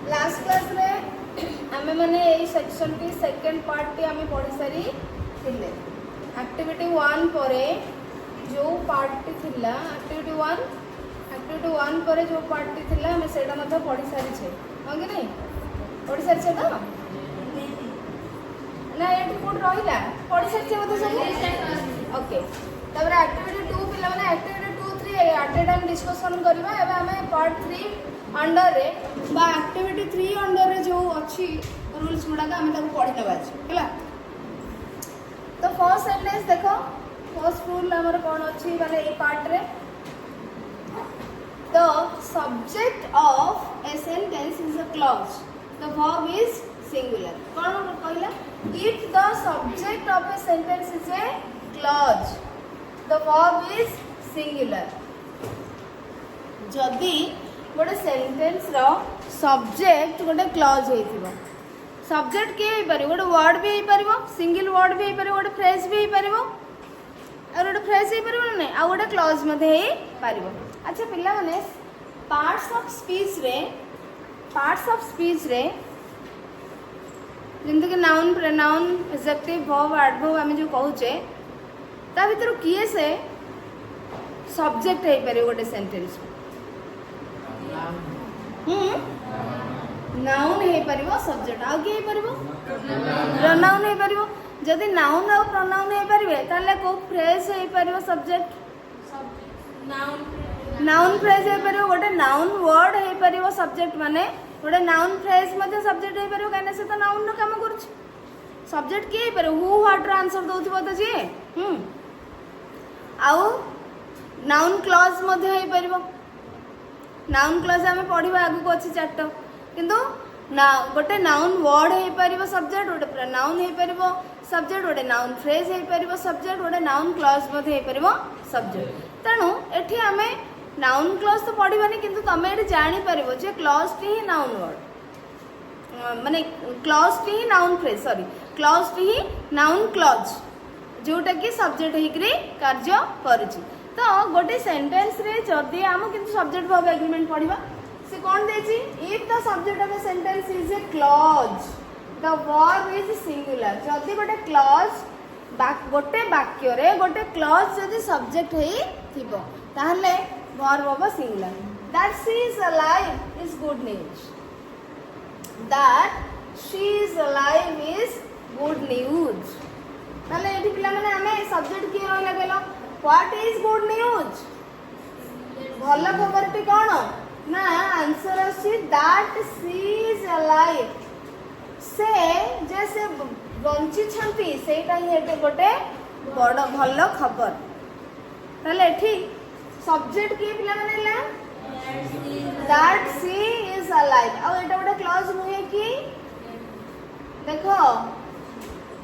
Last class रे आमे माने एई सेक्शन की सेकंड पार्ट टी आमे पढ़ी सारी थिले। एक्टिविटी 1 परे जो पार्ट टी थिला एक्टिविटी 1 परे जो पार्ट टी थिला आमे सेटा मध्ये पढ़ी सारी छे हां कि नहीं पढ़ी सारी छे तो ना एटी कोड रहिला पढ़ी सारी छे बोधे सब ओके। तबरे एक्टिविटी 2 पिला माने activity 2 3 at a time discussion करबा। एबे आमे पार्ट 3 अंडर रे बा एक्टिविटी 3 अंडर रे जो अच्छी रूल्स गुडा का हमें ताको पढ़ी लेबा अछि हैला। तो फर्स्ट सेंटेंस देखो फर्स्ट रूल हमर कोन अछि माने ए पार्ट रे the subject of a sentence is a clause the verb is singular. कोन कहला if the subject of a sentence is a clause the verb is singular. जदी गोटे सेंटेंस रो सब्जेक्ट गोटे क्लॉज हेतिबो सब्जेक्ट के हे पारे गोटे वर्ड भी हे पारिबो सिंगल वर्ड भी हे पारे गोटे फ्रेज भी हे पारिबो और गोटे फ्रेज हे पारिबो नै आ गोटे क्लॉज मध्ये हे पारिबो। अच्छा पिल्ला माने पार्ट्स ऑफ स्पीच रे जिंदे के noun pronoun adjective verb adverb हम जो कहूचे ता भीतर किए से सब्जेक्ट हे पारे गोटे सेंटेंस नाउन हे परिबो सब्जेक्ट आ के हे परिबो प्रोनाउन हे परिबो। जदि नाउन और प्रोनाउन हे परिबे ताले को फ्रेज हे परिबो सब्जेक्ट नाउन फ्रेज हे परिबो गोटे नाउन वर्ड हे परिबो सब्जेक्ट माने गोटे नाउन फ्रेज मध्ये सब्जेक्ट हे परिबो काने से तो नाउन नो काम करछ सब्जेक्ट के हे परिबो हु व्हाट रो आंसर दोथिबो त जे आउ नाउन क्लॉज मध्ये हे परिबो नाउन क्लॉज हमें पढ़ा आगु को अच्छी चार्ट किंतु ना गोटे नाउन वर्ड हे पारिबो सब्जेक्ट गोटे प्रोनाउन हे पारिबो सब्जेक्ट गोटे नाउन फ्रेज हे पारिबो सब्जेक्ट गोटे नाउन क्लॉज मध्ये हे पारिबो सब्जेक्ट। तेणु एठी हमें नाउन क्लॉज तो पढ़ानी किंतु तमे एठी जानि पारिबो जे क्लॉज टी ही नाउन वर्ड माने क्लॉज टी ही नाउन फ्रेज सॉरी क्लॉज टी ही नाउन क्लॉज जोटा कि सब्जेक्ट हेकरी कार्य करूची। तो गोटे सेंटेंस रे जदि आम किंतु सब्जेक्ट वर्ब एग्रीमेंट पढ़िबा से कोन देछि if the subject of a sentence is a clause the verb is singular. जदि गोटे क्लॉज गोटे वाक्य रे गोटे क्लॉज जदि सब्जेक्ट हेई थिबो ताहले वर्ब होबो singular. That she is alive is good news that she is alive is good news. ताहले एठी पिला माने हमें सब्जेक्ट की रहला गेलो व्हाट इज गुड न्यूज भल खबर टी कौन ना आंसर अछि दैट शी इज अलाइव से जैसे बंची छंती सेटा ही एटे गोटे बड़ भल खबर। ताले एठी सब्जेक्ट की पिला माने ला दैट शी इज अलाइव आ एटा गोटे क्लॉज नुहे कि देखो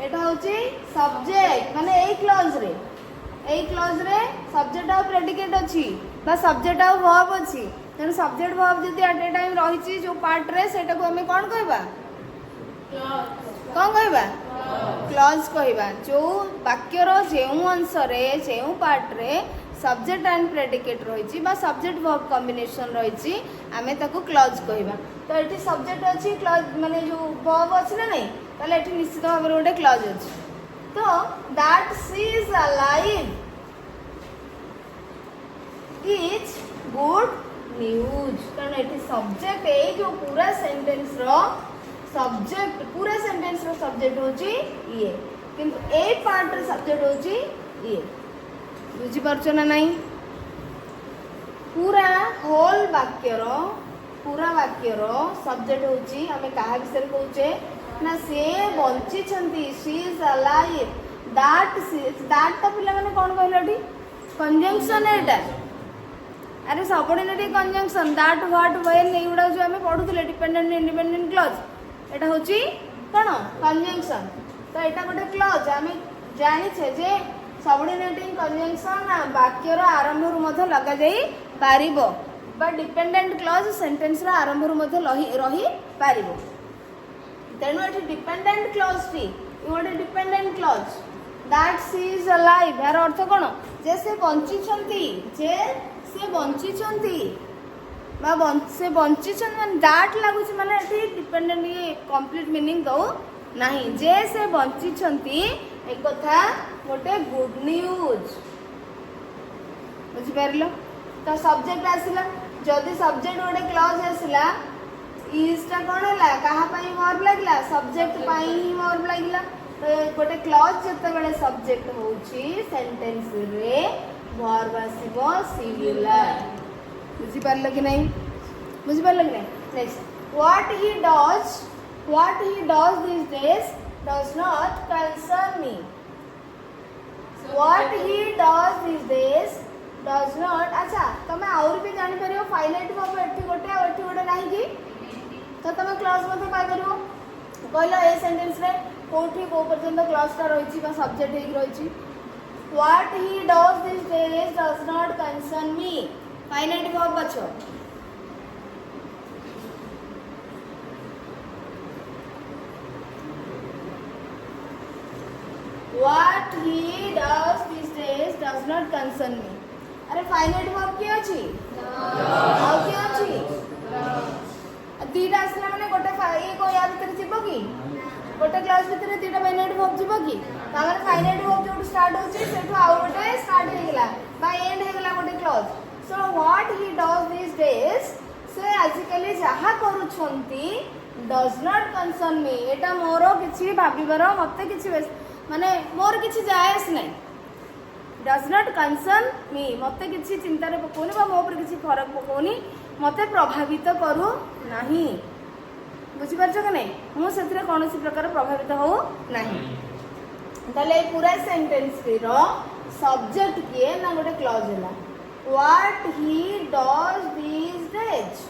एटा होची सब्जेक्ट माने ए क्लॉज रे सब्जेक्ट और प्रेडिकेट अच्छी बा सब्जेक्ट और वर्ब अच्छी तेणु सब्जेक्ट वर्ब जदि एट ए टाइम रही जो पार्ट रे सेटा को हमें कौन कहबा कौन कहबा क्लॉज कहबा। जो वाक्यर जो अंश रे जो पार्ट रे सब्जेक्ट एंड प्रेडिकेट रही बा सब्जेक्ट वर्ब कॉम्बिनेशन रही आमे ताको क्लॉज कहबा। तो एठी सब्जेक्ट अच्छी क्लॉज माने जो वर्ब अच्छी ना नहीं ताले एठी निश्चित भाव गोटे क्लॉज अच्छी। तो that she is alive is good news. कारण एठी सब्जेक्ट ए जो पूरा सेंटेंस रो सब्जेक्ट होची ये किंतु ए पार्ट रे सब्जेक्ट होची ये बुझी परछो ना नहीं। पूरा होल वाक्य रो सब्जेक्ट होची हमें काहा विषय कहूचे ना से बंची छंती शी इज अलाइव दैट तो पिला माने कोन कहलोटी कंजंक्शन एटा अरे subordinate conjunction that what when एगुडा जो हमें पढुतले डिपेंडेंट इंडिपेंडेंट क्लॉज एटा होची कोन कंजंक्शन। तो एटा गोटे क्लॉज हमें जानि छे जे सबऑर्डिनेटिंग कंजंक्शन वाक्य रो आरंभ रु मध्य लगा जाई पारिबो बा डिपेंडेंट क्लॉज सेंटेंस रो आरंभ रु मध्य रही पारिबो। तेणु एठी डिपेंडेंट क्लॉज टी गोटे dependent clause that she is alive यार अर्थ कोन जे से बंची छंती से बंची दैट लगुच माने डिपेंडेंट ये कंप्लीट मीनिंग दो नहीं जे से बंची एक कथा गोटे गुड न्यूज बुझिपार तो सब्जेक्ट आसला जदि सब्जेक्ट गोटे क्लॉज आसला इजटा कौन है कहा वर्ब लगे सब्जेक्ट ही वर्ब लगे तो गोटे क्लॉज जिते सब्जेक्ट होची सेंटेंस रे वर्ब आसीबो सिंगुलर बुझिपार कि नहीं बुझिपार कि नहीं next what he does this days does not concern me what he does this days does not अच्छा तुम आउर भी जानि परियो फाइनाइट वर्ब एठी गोटे नाही कि तो तुम क्लॉज मध्ये पाई परियो कहलो ए सेंटेंस रे कोठी को पर्यंत क्लॉज ता रहिछि बा सब्जेक्ट हेक रहिछि What he does these days does not concern me. Finite verb बचो. What he does these days does not concern me. अरे finite verb की अछि? और की अछि? दीटा आसला माने गोटे ये को या भीतर जीवो की? गोटे क्लास भीतर दीटा फाइनाइट वर्ब जीवो की? तामर फाइनाइट वर्ब जो स्टार्ट होची सेठो आउ गोटे स्टार्ट हे गेला बा एंड हे गेला गोटे clause so what he does this days से आजिकली जहा करूछंती डज नॉट कंसर्न मी एटा मोर किछि भाबिबार मते किछि माने मोर किछि जायस नै डज नॉट कंसर्न मी मते किछि चिंता रे पकोनी बा मो पर किछि फरक पकोनी मते प्रभावित करू नाही बुझि परछ कि नै मु सेथरे कोनोसी प्रकार प्रभावित हो नाही ताले पूरा सेंटेंस रो सब्जेक्ट किए ना गोटे क्लॉज हैला what he does this does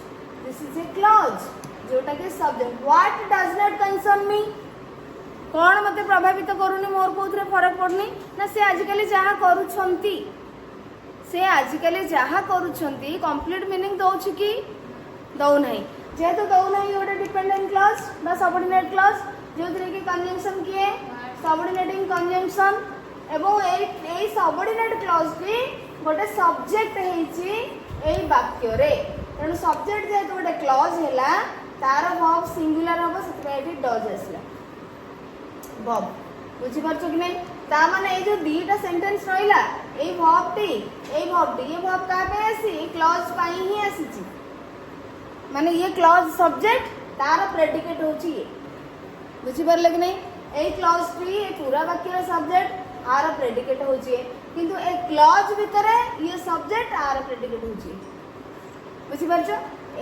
this is a clause जोटा के subject what does not concern me कौन मते प्रभावित करूनी मोर कोथरे फरक पड़नी ना से आजिकली जहा करूछंती से आजिकली जहा करूछंती कंप्लीट मीनिंग दउछि कि दउ नाही जेहेतु दउ नाही गोटे डिपेंडेंट क्लॉज बा सबऑर्डिनेट क्लॉज जोथरे कि कंजंक्शन किए सबऑर्डिनेटिंग कंजंक्शन एवं ए सबऑर्डिनेट क्लॉज भी गोटे सब्जेक्ट हेछि ए वाक्य रे तेणु सब्जेक्ट जेहेतु गोटे क्लॉज हैला तार वर्ब सिंगुलर हबो सेतबे एठी डज आसला वर्ब बुझि परछो कि नै ता माने ए जो दीटा सेंटेंस रहिला ए वर्ब टी ये वर्ब का पे आसी क्लॉज पाई ही आसीची माने ये क्लॉज सब्जेक्ट तार प्रेडिकेट होछि ये बुझि परले कि नै ए क्लॉज टी ए पूरा वाक्य सब्जेक्ट आर प्रेडिकेट होछि किंतु ए क्लॉज भीतर ये सब्जेक्ट आर प्रेडिकेट होछि बुझि परछो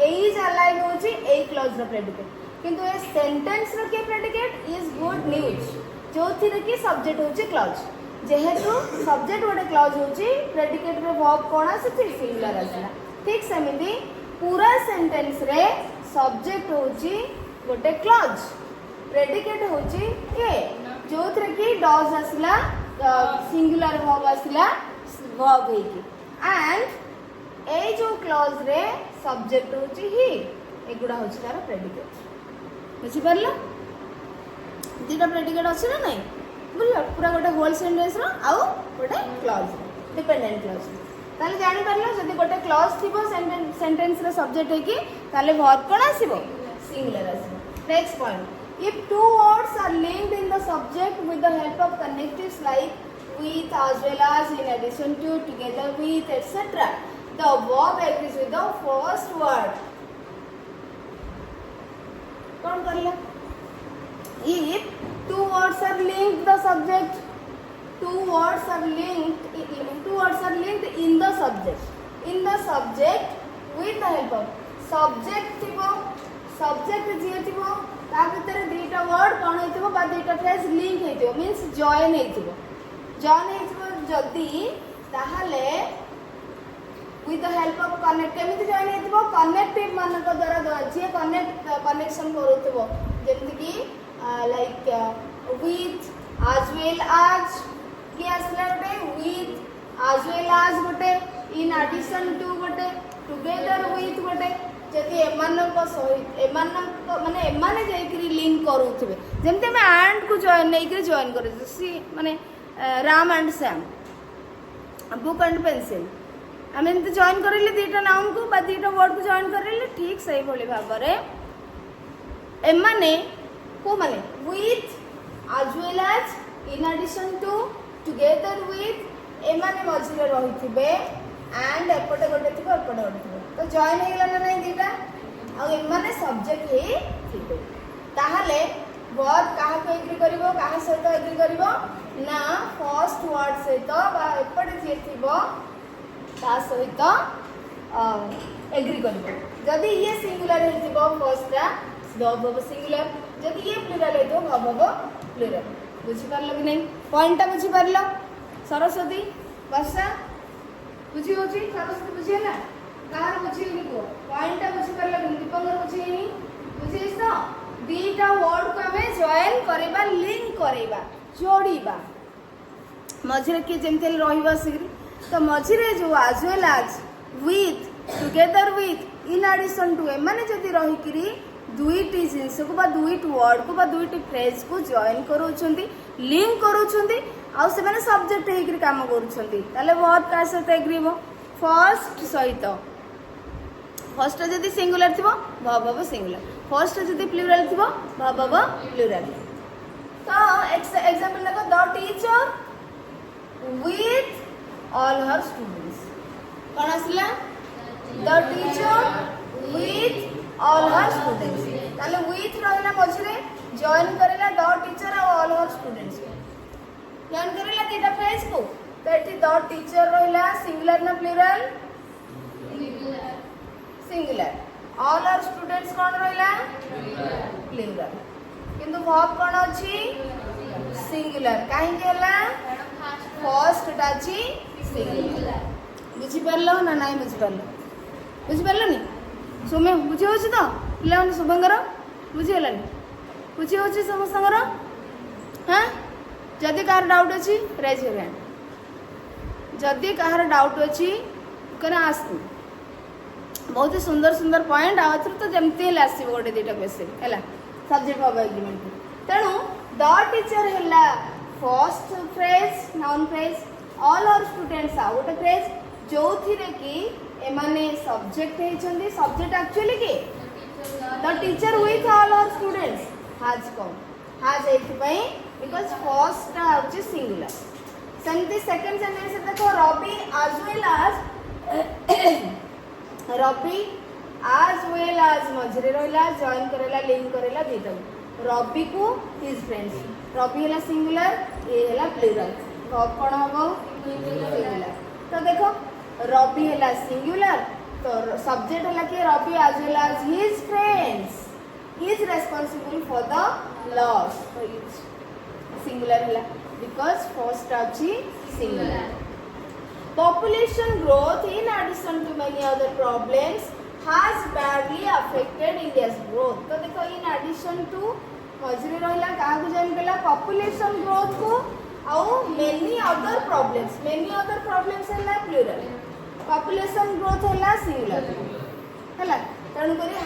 एई अलाइन होछि ए क्लॉज रो प्रेडिकेट किंतु ए सेंटेंस रो के प्रेडिकेट इज गुड न्यूज जोथिरे की सब्जेक्ट होछि क्लॉज जेहेतु सब्जेक्ट गोटे क्लॉज होछि प्रेडिकेट रो वर्ब कोन आसी सिंगुलर आसला ठीक सेमिति पूरा सेंटेंस रे सब्जेक्ट होछि गोटे क्लॉज प्रेडिकेट होछि ए जोथरे की डज आसला सिंगुलर वर्ब आसला वर्ब हेकी एंड ए जो क्लॉज रे सब्जेक्ट होछि ही एगुडा होछि तार प्रेडिकेट बुझि परला दीटा प्रेडिकेट अछि ना नै बुझियो पूरा गोटे होल सेंटेंस रो आउ गोटे क्लॉज डिपेंडेंट क्लॉज ताले जानि परला जदि गोटे क्लॉज थिबो सेंटेंस रो सब्जेक्ट हेकी ताले वर्ब कोन आसीबो सिंगुलर आसीबो next point if two words are linked in the subject with the help of connectives like with as well as in addition to together with etc the verb agrees with the first word कौन करला if two words are linked the subject two words are linked in the subject with the help of subject थिबो subject जे थिबो ता भीतर दीटा word कोन हेतिबो बा दीटा phrase link हेतिबो means join हेतिबो जदी ताहाले with the help of connect केमिति join हेतिबो connective मानक द्वारा जे connection करूथिबो जेमति कि like with as well as कि असला गोटे with as well as गोटे in addition to गोटे together with गोटे जति एमानक सहित एमानक माने एमाने जेकरी लिंक करूथिबे जेमते हम एंड को जॉइन नै के जॉइन करे सी माने Ram and Shyam book and pencil आम एमती जॉइन करेले दीटा नाउन को बा दीटा वर्ड को जॉइन करेले ठीक सही भली भाव एमाने को माने with as well as in addition to together with एमाने मझिरे रहिथिबे एंड एपटे गोटे थिबो एपटे गोटे थिबो तो जॉइन हे गेला ना नहीं दीटा आ एमाने सब्जेक्ट हे थिबे ताहाले वर्ब काहा को एग्री करिवो काहा सहित एग्री करिवो ना फर्स्ट वर्ड सहित बा एपटे जे थिबो ता सहित एग्री करिवो जदि ये सिंगुलर हे थिबो फर्स्टटा वर्ब हो सिंगुलर जदि ये प्लुरल हे तो वर्ब हो प्लुरल बुझी पारलो कि नहीं पॉइंटटा बुझी पारलो सरस्वती वर्षा बुझी होची सरस्वती बुझी ना कार बुझी नि को पॉइंटटा बुझी पारलो कि दीपंकर बुझी नि बुझी तो दीटा वर्ड को हमें जॉइन करबा लिंक करबा जोड़ीबा मझिरे के जेमते रहिबा सिग्री तो मझिरे जो as well as with together with in addition to एमाने जदि रही करी दुईटी जिनस को बा दुईटी वर्ड को बा दुईटी फ्रेज को जॉइन करूछंती लिंक करूछंती आ से माने सब्जेक्ट हेकरी काम करूछंती ताले वर्ब का सहित एग्री हो फर्स्ट सहित फर्स्ट जदि सिंगुलर थिबो वर्ब हो सिंगुलर फर्स्ट जदि प्लुरल थिबो वर्ब हो प्लुरल तो एग्जांपल देखो the teacher with all her students कौन आसला the teacher with all her students ताले with रहला मझिरे जॉइन करेला द टीचर और all her students जॉइन करेला दीटा फ्रेज को तो एठी द टीचर रहला सिंगुलर ना plural singular all her students कौन रहला प्लुरल किंतु वर्ब कौन अछि सिंगुलर काहे केला फर्स्ट टाची सिंगुलर बुझी परलो ना नाही बुझी परलो नी सोमे बुझी होछि तो पिला माने शुभंकर बुझी हलानी बुझी होछि समस्तंकर हां जदि कार डाउट अछि रेज योर हैंड जदि कार डाउट अछि कना आस्ती बहुत ही सुंदर सुंदर पॉइंट आथर तो जेमती हला आसी गोटे दीटा क्वेश्चन हला सब्जेक्ट ऑफ एग्रीमेंट तेणु द टीचर हला first phrase noun phrase all our students आ गोटे फ्रेज जो थिरे कि एमाने सब्जेक्ट हेचंदी सब्जेक्ट एक्चुअली के the teacher with all our students has come has एथि बिकॉज़ फर्स्ट आउच सिंगुलर सेमती सेकंड सेंटेंस देखो रवि as well as मझरे रहला जॉइन करेला लिंक करेला दीटा रवि को हिज फ्रेंड्स रवि हला सिंगुलर ए हला प्लुरल वर्ब कोन हबो सिंगुलर तो देखो रवि हला सिंगुलर तो सब्जेक्ट हला के Ravi as well as his friends he is responsible for the loss so it's singular hela because first achi singular population growth in addition to many other problems has badly affected India's growth तो देखो in addition to मझरे रहला का को join केला population growth को आउ many other problems हला plural population growth हला सिंगुलर हला तण करी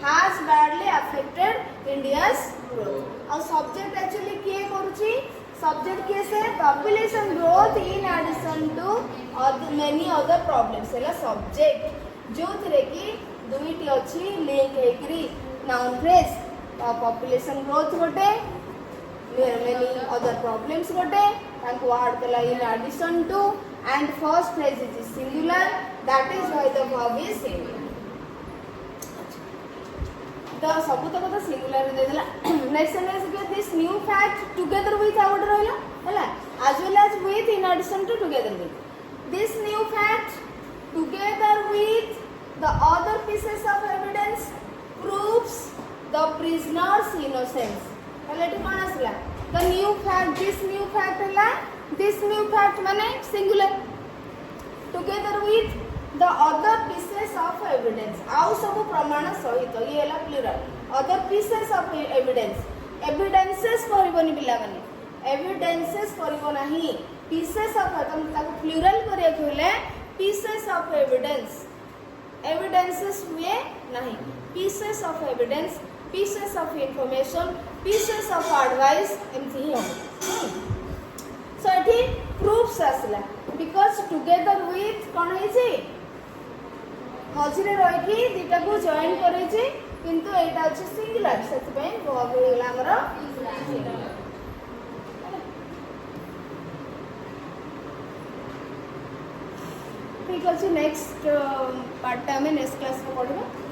has badly affected India's growth और सब्जेक्ट एक्चुअली के करूची सब्जेक्ट के से population growth in addition to many other problems हला सब्जेक्ट जो थिरे कि दुईटी अछि लिंक हेकरी नाउन फ्रेज population growth गोटे many other problems गोटे तांको ऐड कला in addition to and first phrase is singular that is why the verb is singular तो सब तो कथा सिंगुलर दे देला नेक्स्ट सेंटेंस के this new fact together with out रहला हला as well as with in addition to together with this new fact together with the other pieces of evidence proves the prisoner's innocence हला एठी कोन आसला the new fact हला this new fact माने singular together with the other pieces of evidence आउ सब प्रमाण सहित ये हला plural other pieces of evidences कहबोनी पिला माने evidences कहबो नाही pieces of तुम ताको प्लुरल करे कहले pieces of evidences हुए नहीं pieces of evidence pieces of information pieces of advice एमती ही हो सो एठी प्रूफ ग्रुप्स आसला बिकॉज टुगेदर विथ कौन है मझे रही दुटा को जॉइन करे किंतु एटा अच्छे सिंगुलर से वर्ब हो गला हमर ठीक अच्छे next part time next class में पढ़ा।